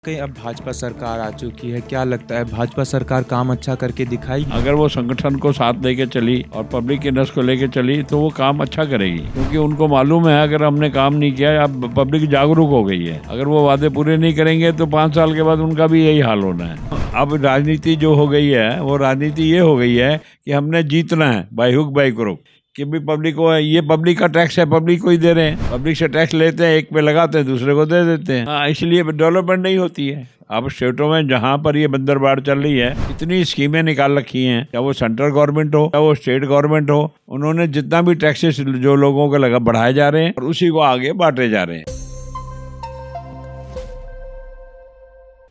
कहीं अब भाजपा सरकार आ चुकी है, क्या लगता है भाजपा सरकार काम अच्छा करके दिखाएगी? अगर वो संगठन को साथ लेके चली और पब्लिक इंटरेस्ट को लेके चली तो वो काम अच्छा करेगी, क्योंकि उनको मालूम है अगर हमने काम नहीं किया, अब पब्लिक जागरूक हो गई है। अगर वो वादे पूरे नहीं करेंगे तो 5 साल के बाद उनका भी यही हाल होना है। अब राजनीति जो हो गई है वो राजनीति ये हो गई है कि हमने जीतना है बाय हुक बाय क्रुक, कि भी पब्लिक को ये पब्लिक का टैक्स है, पब्लिक को ही दे रहे हैं। पब्लिक से टैक्स लेते हैं, एक पे लगाते हैं, दूसरे को दे देते हैं। इसलिए डेवलपमेंट नहीं होती है। अब स्टेटों में जहाँ पर ये बंदरबाड़ चल रही है, इतनी स्कीमें निकाल रखी हैं, चाहे वो सेंट्रल गवर्नमेंट हो चाहे वो स्टेट गवर्नमेंट हो, उन्होंने जितना भी टैक्सेस जो लोगों को लगा बढ़ाए जा रहे हैं और उसी को आगे बांटे जा रहे हैं।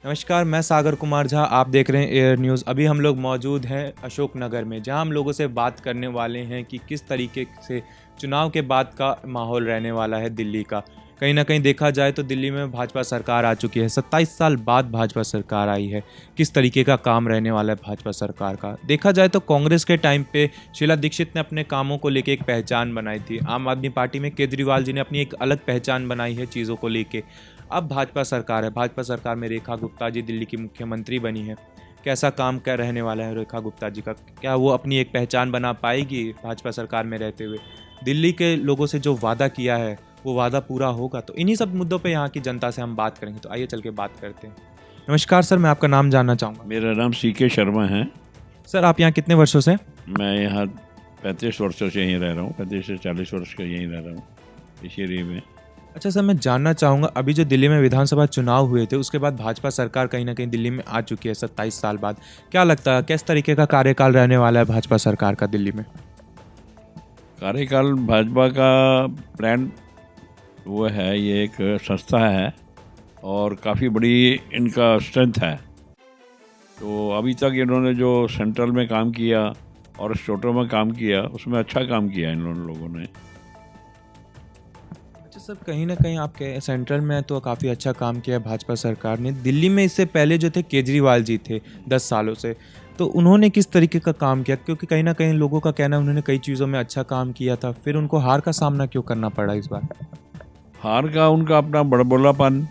नमस्कार, मैं सागर कुमार झा, आप देख रहे हैं एयर न्यूज़। अभी हम लोग मौजूद हैं अशोक नगर में, जहां हम लोगों से बात करने वाले हैं कि किस तरीके से चुनाव के बाद का माहौल रहने वाला है दिल्ली का। कहीं ना कहीं देखा जाए तो दिल्ली में भाजपा सरकार आ चुकी है, 27 साल बाद भाजपा सरकार आई है। किस तरीके का काम रहने वाला है भाजपा सरकार का? देखा जाए तो कांग्रेस के टाइम पे शीला दीक्षित ने अपने कामों को लेके एक पहचान बनाई थी। आम आदमी पार्टी में केजरीवाल जी ने अपनी एक अलग पहचान बनाई है चीज़ों को लेके। अब भाजपा सरकार है, भाजपा सरकार में रेखा गुप्ता जी दिल्ली की मुख्यमंत्री बनी है। कैसा काम कर रहने वाला है रेखा गुप्ता जी का? क्या वो अपनी एक पहचान बना पाएगी भाजपा सरकार में रहते हुए? दिल्ली के लोगों से जो वादा किया है वो वादा पूरा होगा? तो इन्हीं सब मुद्दों पे यहाँ की जनता से हम बात करेंगे, तो आइए चल के बात करते हैं। नमस्कार सर, मैं आपका नाम जानना चाहूँगा। मेरा नाम CK शर्मा है। सर, आप यहाँ कितने वर्षों से? मैं यहाँ 35 वर्षों से यहीं रह रहा हूँ, 35 से 40 वर्ष का यहीं रह रहा हूँ इस एरिया में। अच्छा सर, मैं जानना चाहूँगा, अभी जो दिल्ली में विधानसभा चुनाव हुए थे उसके बाद भाजपा सरकार कहीं ना कहीं दिल्ली में आ चुकी है 27 साल बाद। क्या लगता है किस तरीके का कार्यकाल रहने वाला है भाजपा सरकार का दिल्ली में? कार्यकाल भाजपा का प्लान वो है, ये एक संस्था है और काफ़ी बड़ी इनका स्ट्रेंथ है। तो अभी तक इन्होंने जो सेंट्रल में काम किया और स्टेटों में काम किया, उसमें अच्छा काम किया इन लोगों ने। अच्छा सर, कहीं ना कहीं आपके सेंट्रल में तो काफ़ी अच्छा काम किया है भाजपा सरकार ने। दिल्ली में इससे पहले जो थे केजरीवाल जी थे 10 सालों से, तो उन्होंने किस तरीके का काम किया? क्योंकि कहीं ना कहीं लोगों का कहना है उन्होंने कई चीज़ों में अच्छा काम किया था, फिर उनको हार का सामना क्यों करना पड़ा इस बार? हार का उनका अपना बड़बोलापन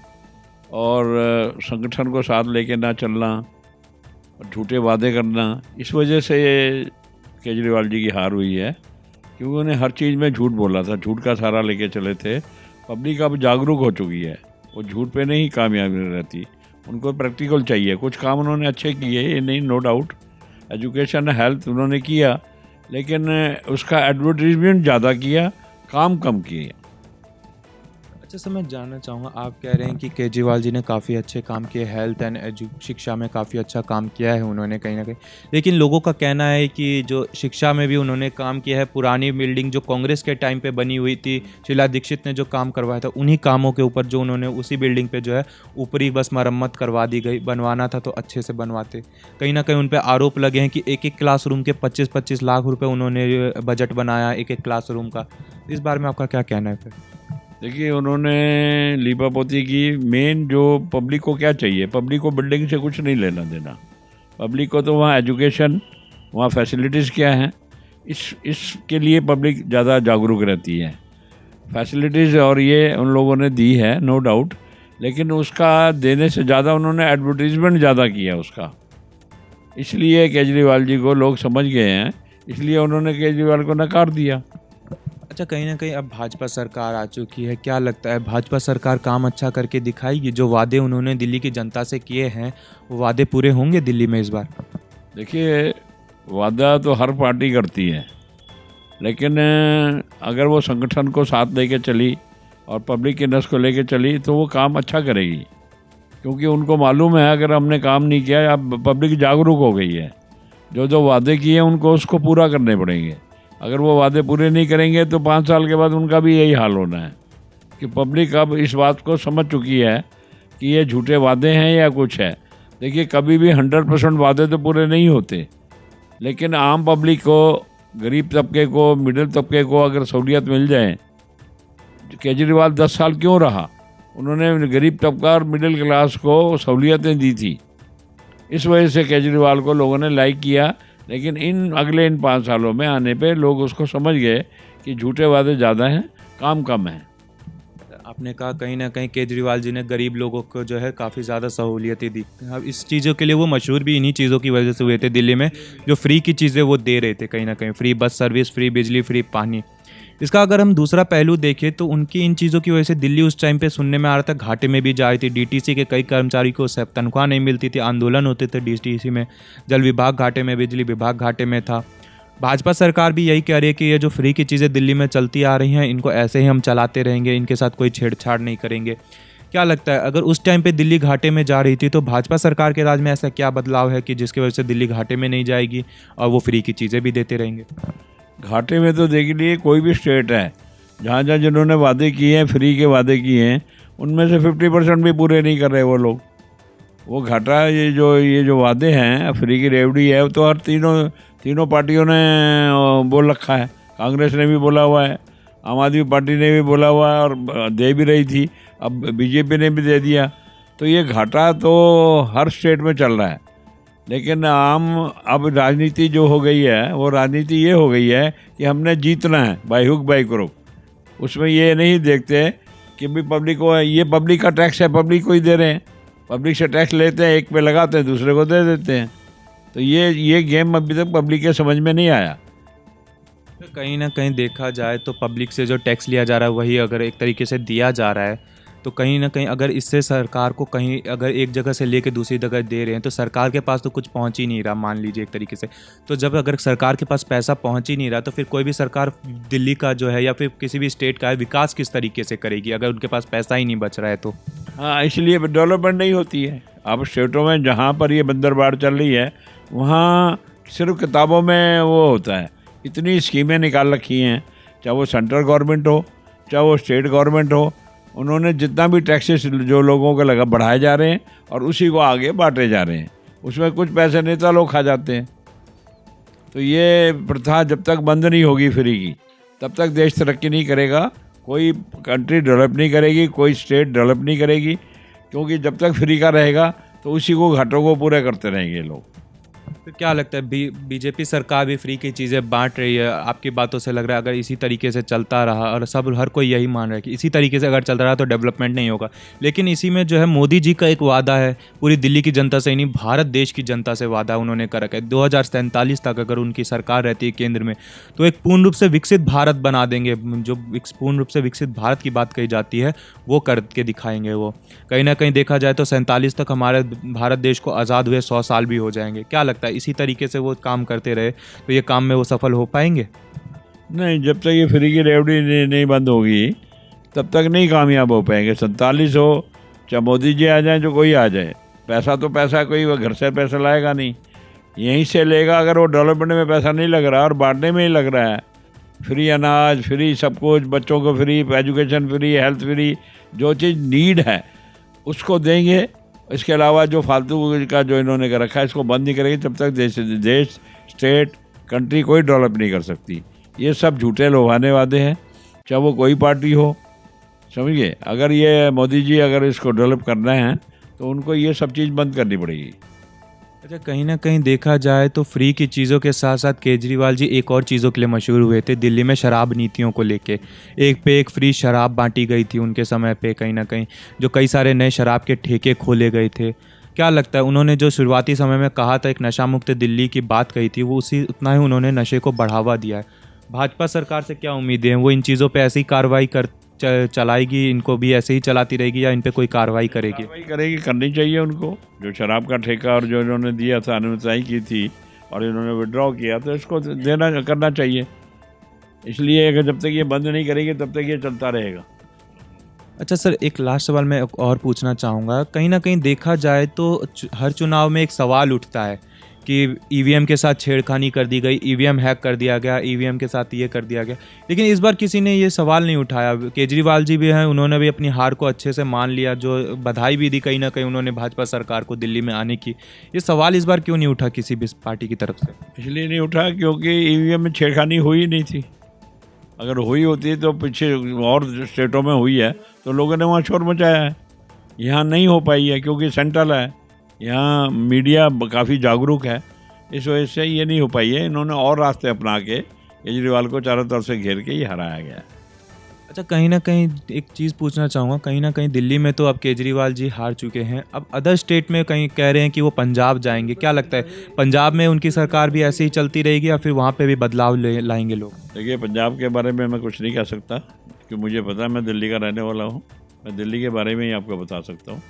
और संगठन को साथ लेके ना चलना और झूठे वादे करना, इस वजह से केजरीवाल जी की हार हुई है। क्योंकि उन्हें हर चीज़ में झूठ बोला था, झूठ का सहारा लेके चले थे। पब्लिक अब जागरूक हो चुकी है, वो झूठ पे नहीं कामयाबी रहती, उनको प्रैक्टिकल चाहिए। कुछ काम उन्होंने अच्छे किए, ये नहीं, नो डाउट। एजुकेशन, हेल्थ उन्होंने किया, लेकिन उसका एडवर्टीजमेंट ज़्यादा किया, काम कम किया। अच्छा सर, मैं जानना चाहूँगा, आप कह रहे हैं कि केजरीवाल जी ने काफ़ी अच्छे काम किए, हेल्थ एंड शिक्षा में काफ़ी अच्छा काम किया है उन्होंने कहीं ना कहीं, लेकिन लोगों का कहना है कि जो शिक्षा में भी उन्होंने काम किया है, पुरानी बिल्डिंग जो कांग्रेस के टाइम पे बनी हुई थी, शीला दीक्षित ने जो काम करवाया था, उन्हीं कामों के ऊपर जो उन्होंने उसी बिल्डिंग पे जो है ऊपरी बस मरम्मत करवा दी गई। बनवाना था तो अच्छे से बनवाते। कहीं ना कहीं उन पर आरोप लगे हैं कि एक एक क्लासरूम के 25-25 लाख रुपये उन्होंने बजट बनाया एक एक क्लासरूम का। इस बारे में आपका क्या कहना है फिर? देखिए, उन्होंने लीपापोती की। मेन जो पब्लिक को क्या चाहिए, पब्लिक को बिल्डिंग से कुछ नहीं लेना देना। पब्लिक को तो वहाँ एजुकेशन, वहाँ फैसिलिटीज़ क्या हैं, इसके लिए पब्लिक ज़्यादा जागरूक रहती है। फैसिलिटीज़ और ये उन लोगों ने दी है, नो डाउट, लेकिन उसका देने से ज़्यादा उन्होंने एडवर्टीजमेंट ज़्यादा किया उसका। इसलिए केजरीवाल जी को लोग समझ गए हैं, इसलिए उन्होंने केजरीवाल को नकार दिया। अच्छा, कहीं ना कहीं अब भाजपा सरकार आ चुकी है, क्या लगता है भाजपा सरकार काम अच्छा करके दिखाएगी? जो वादे उन्होंने दिल्ली की जनता से किए हैं वो वादे पूरे होंगे दिल्ली में इस बार? देखिए, वादा तो हर पार्टी करती है, लेकिन अगर वो संगठन को साथ लेके चली और पब्लिक इंटरेस्ट को लेके चली तो वो काम अच्छा करेगी। क्योंकि उनको मालूम है अगर हमने काम नहीं किया, अब पब्लिक जागरूक हो गई है, जो जो वादे किए उनको उसको पूरा करने पड़ेंगे। अगर वो वादे पूरे नहीं करेंगे तो 5 साल के बाद उनका भी यही हाल होना है। कि पब्लिक अब इस बात को समझ चुकी है कि ये झूठे वादे हैं या कुछ है। देखिए, कभी भी 100% वादे तो पूरे नहीं होते, लेकिन आम पब्लिक को, गरीब तबके को, मिडिल तबके को अगर सहूलियत मिल जाए। केजरीवाल 10 साल क्यों रहा? उन्होंने गरीब तबका और मिडिल क्लास को सहूलियतें दी थी, इस वजह से केजरीवाल को लोगों ने लाइक किया। लेकिन इन 5 सालों में आने पे लोग उसको समझ गए कि झूठे वादे ज़्यादा हैं, काम कम है। आपने कहा कहीं ना कहीं केजरीवाल जी ने गरीब लोगों को जो है काफ़ी ज़्यादा सहूलियतें दी। अब इस चीज़ों के लिए वो मशहूर भी इन्हीं चीज़ों की वजह से हुए थे दिल्ली में, जो फ्री की चीज़ें वो दे रहे थे कहीं ना कहीं, फ्री बस सर्विस, फ्री बिजली, फ्री पानी। इसका अगर हम दूसरा पहलू देखें तो उनकी इन चीज़ों की वजह से दिल्ली उस टाइम पे सुनने में आ रहा था घाटे में भी जा रही थी। डीटीसी के कई कर्मचारी को तनख्वाह नहीं मिलती थी, आंदोलन होते थे डीटीसी में, जल विभाग घाटे में, बिजली विभाग घाटे में था। भाजपा सरकार भी यही कह रही है कि ये जो फ्री की चीज़ें दिल्ली में चलती आ रही हैं, इनको ऐसे ही हम चलाते रहेंगे, इनके साथ कोई छेड़छाड़ नहीं करेंगे। क्या लगता है अगर उस टाइम पे दिल्ली घाटे में जा रही थी तो भाजपा सरकार के राज में ऐसा क्या बदलाव है कि जिसकी वजह से दिल्ली घाटे में नहीं जाएगी और वो फ्री की चीज़ें भी देते रहेंगे? घाटे में तो देख लिए कोई भी स्टेट है, जहाँ जहाँ जिन्होंने वादे किए हैं, फ्री के वादे किए हैं, उनमें से 50% भी पूरे नहीं कर रहे वो लोग। वो घाटा ये जो वादे हैं, फ्री की रेवड़ी है, वो तो हर तीनों पार्टियों ने बोल रखा है। कांग्रेस ने भी बोला हुआ है, आम आदमी पार्टी ने भी बोला हुआ है और दे भी रही थी, अब बीजेपी ने भी दे दिया। तो ये घाटा तो हर स्टेट में चल रहा है। लेकिन अब राजनीति जो हो गई है, वो राजनीति ये हो गई है कि हमने जीतना है बाय हुक बाय क्रुक। उसमें ये नहीं देखते कि भी पब्लिक को, ये पब्लिक का टैक्स है, पब्लिक को ही दे रहे हैं, पब्लिक से टैक्स लेते हैं, एक पे लगाते हैं, दूसरे को दे देते हैं। तो ये गेम अभी तक पब्लिक के समझ में नहीं आया। तो कहीं ना कहीं देखा जाए तो पब्लिक से जो टैक्स लिया जा रहा है वही अगर एक तरीके से दिया जा रहा है, तो कहीं ना कहीं अगर इससे सरकार को कहीं अगर एक जगह से लेके दूसरी जगह दे रहे हैं तो सरकार के पास तो कुछ पहुंच ही नहीं रहा, मान लीजिए एक तरीके से। तो जब अगर सरकार के पास पैसा पहुंच ही नहीं रहा तो फिर कोई भी सरकार दिल्ली का जो है या फिर किसी भी स्टेट का विकास किस तरीके से करेगी अगर उनके पास पैसा ही नहीं बच रहा है तो? हाँ, इसलिए डेवलपमेंट नहीं होती है। अब स्टेटों में जहाँ पर ये बंदरबाड़ चल रही है, वहाँ सिर्फ किताबों में वो होता है। इतनी स्कीमें निकाल रखी हैं, चाहे वो सेंट्रल गवर्नमेंट हो, चाहे वो स्टेट गवर्नमेंट हो, उन्होंने जितना भी टैक्सेस जो लोगों को लगा बढ़ाए जा रहे हैं और उसी को आगे बांटे जा रहे हैं। उसमें कुछ पैसे नेता लोग खा जाते हैं। तो ये प्रथा जब तक बंद नहीं होगी फ्री की, तब तक देश तरक्की नहीं करेगा, कोई कंट्री डेवलप नहीं करेगी, कोई स्टेट डेवलप नहीं करेगी। क्योंकि जब तक फ्री का रहेगा तो उसी को घाटों को पूरे करते रहेंगे लोग। तो क्या लगता है बीजेपी सरकार भी फ्री की चीज़ें बांट रही है? आपकी बातों से लग रहा है अगर इसी तरीके से चलता रहा, और हर कोई यही मान रहा है कि इसी तरीके से अगर चलता रहा तो डेवलपमेंट नहीं होगा। लेकिन इसी में जो है मोदी जी का एक वादा है, पूरी दिल्ली की जनता से ही नहीं भारत देश की जनता से वादा उन्होंने कर रखा है, 2047 तक अगर उनकी सरकार रहती है केंद्र में तो एक पूर्ण रूप से विकसित भारत बना देंगे। जो पूर्ण रूप से विकसित भारत की बात कही जाती है वो करके दिखाएंगे। वो कहीं ना कहीं देखा जाए तो 47 तक हमारे भारत देश को आज़ाद हुए 100 साल भी हो जाएंगे। क्या लगता है इसी तरीके से वो काम करते रहे तो ये काम में वो सफल हो पाएंगे? नहीं, जब तक ये फ्री की रेवड़ी नहीं बंद होगी तब तक नहीं कामयाब हो पाएंगे। 47 हो, चाहे मोदी जी आ जाए, जो कोई आ जाए, पैसा तो पैसा, कोई वो घर से पैसा लाएगा नहीं, यहीं से लेगा। अगर वो डेवलपमेंट में पैसा नहीं लग रहा और बांटने में ही लग रहा है, फ्री अनाज, फ्री सब कुछ, बच्चों को free education, free health, free जो चीज़ नीड है उसको देंगे। इसके अलावा जो फालतू का जो इन्होंने कर रखा है इसको बंद नहीं करेंगे, तब तक देश स्टेट कंट्री कोई डेवलप नहीं कर सकती। ये सब झूठे लोभाने वादे हैं, चाहे वो कोई पार्टी हो, समझिए। अगर ये मोदी जी अगर इसको डेवलप करना है तो उनको ये सब चीज़ बंद करनी पड़ेगी। अच्छा, कहीं ना कहीं देखा जाए तो फ्री की चीज़ों के साथ साथ केजरीवाल जी एक और चीज़ों के लिए मशहूर हुए थे, दिल्ली में शराब नीतियों को लेके। एक पे एक फ्री शराब बांटी गई थी उनके समय पे, कहीं ना कहीं जो कई सारे नए शराब के ठेके खोले गए थे। क्या लगता है उन्होंने जो शुरुआती समय में कहा था एक नशा मुक्त दिल्ली की बात कही थी, वो उतना ही उन्होंने नशे को बढ़ावा दिया है। भाजपा सरकार से क्या उम्मीदें हैं? वो इन चीज़ों पर ऐसी कार्रवाई चलाएगी, इनको भी ऐसे ही चलाती रहेगी या इन पे कोई कार्रवाई करेगी? करनी चाहिए उनको। जो शराब का ठेका और जो इन्होंने दिया था, अनुमति की थी और इन्होंने विड्रॉ किया, तो इसको करना चाहिए। इसलिए कि जब तक ये बंद नहीं करेंगे तब तक ये चलता रहेगा। अच्छा सर, एक लास्ट सवाल मैं और पूछना चाहूँगा। कहीं ना कहीं देखा जाए तो हर चुनाव में एक सवाल उठता है कि ईवीएम के साथ छेड़खानी कर दी गई, ईवीएम हैक कर दिया गया, ईवीएम के साथ ये कर दिया गया। लेकिन इस बार किसी ने ये सवाल नहीं उठाया। केजरीवाल जी भी हैं, उन्होंने भी अपनी हार को अच्छे से मान लिया, जो बधाई भी दी कहीं ना कहीं उन्होंने भाजपा सरकार को दिल्ली में आने की। ये सवाल इस बार क्यों नहीं उठा किसी भी पार्टी की तरफ से? इसलिए नहीं उठा क्योंकि ईवीएम में छेड़खानी हुई नहीं थी। अगर हुई होती तो पीछे और स्टेटों में हुई है तो लोगों ने वहाँ शोर मचाया है। यहाँ नहीं हो पाई है क्योंकि सेंट्रल है, यहाँ मीडिया काफ़ी जागरूक है, इस वजह से ये नहीं हो पाई है। इन्होंने और रास्ते अपना के केजरीवाल को चारों तरफ से घेर के ही हराया गया। अच्छा, कहीं न कहीं एक चीज़ पूछना चाहूँगा, कहीं न कहीं दिल्ली में तो अब केजरीवाल जी हार चुके हैं। अब अदर स्टेट में कहीं कह रहे हैं कि वो पंजाब जाएँगे। क्या लगता है, पंजाब में उनकी सरकार भी ऐसे ही चलती रहेगी या फिर वहाँ पे भी बदलाव ले लाएँगे लोग? देखिए, पंजाब के बारे में मैं कुछ नहीं कह सकता, क्योंकि मुझे पता है मैं दिल्ली का रहने वाला हूँ। मैं दिल्ली के बारे में ही आपको बता सकता हूँ,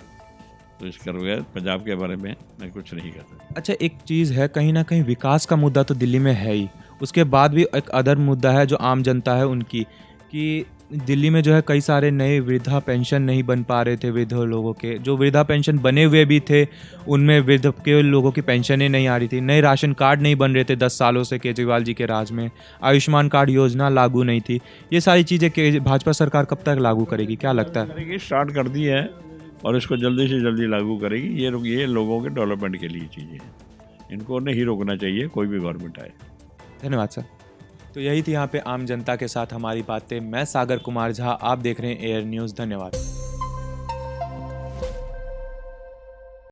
तो इसके बगैर पंजाब के बारे में मैं कुछ नहीं कह सकता। अच्छा, एक चीज़ है, कहीं न कहीं विकास का मुद्दा तो दिल्ली में है ही। उसके बाद भी एक अदर मुद्दा है जो आम जनता है उनकी, कि दिल्ली में जो है कई सारे नए वृद्धा पेंशन नहीं बन पा रहे थे वृद्ध लोगों के। जो वृद्धा पेंशन बने हुए भी थे, उनमें वृद्ध के लोगों की पेंशनें नहीं आ रही थी। नए राशन कार्ड नहीं बन रहे थे 10 सालों से केजरीवाल जी के राज में। आयुष्मान कार्ड योजना लागू नहीं थी। ये सारी चीज़ें के भाजपा सरकार कब तक लागू करेगी, क्या लगता है? करेगी, स्टार्ट कर दी है और इसको जल्दी से जल्दी लागू करेगी। ये लोगों के डेवलपमेंट के लिए चीज़ें हैं, इनको नहीं रोकना चाहिए, कोई भी गवर्नमेंट आए। धन्यवाद सर। तो यही थी यहाँ पे आम जनता के साथ हमारी बातें। मैं सागर कुमार झा, आप देख रहे हैं एयर न्यूज़। धन्यवाद।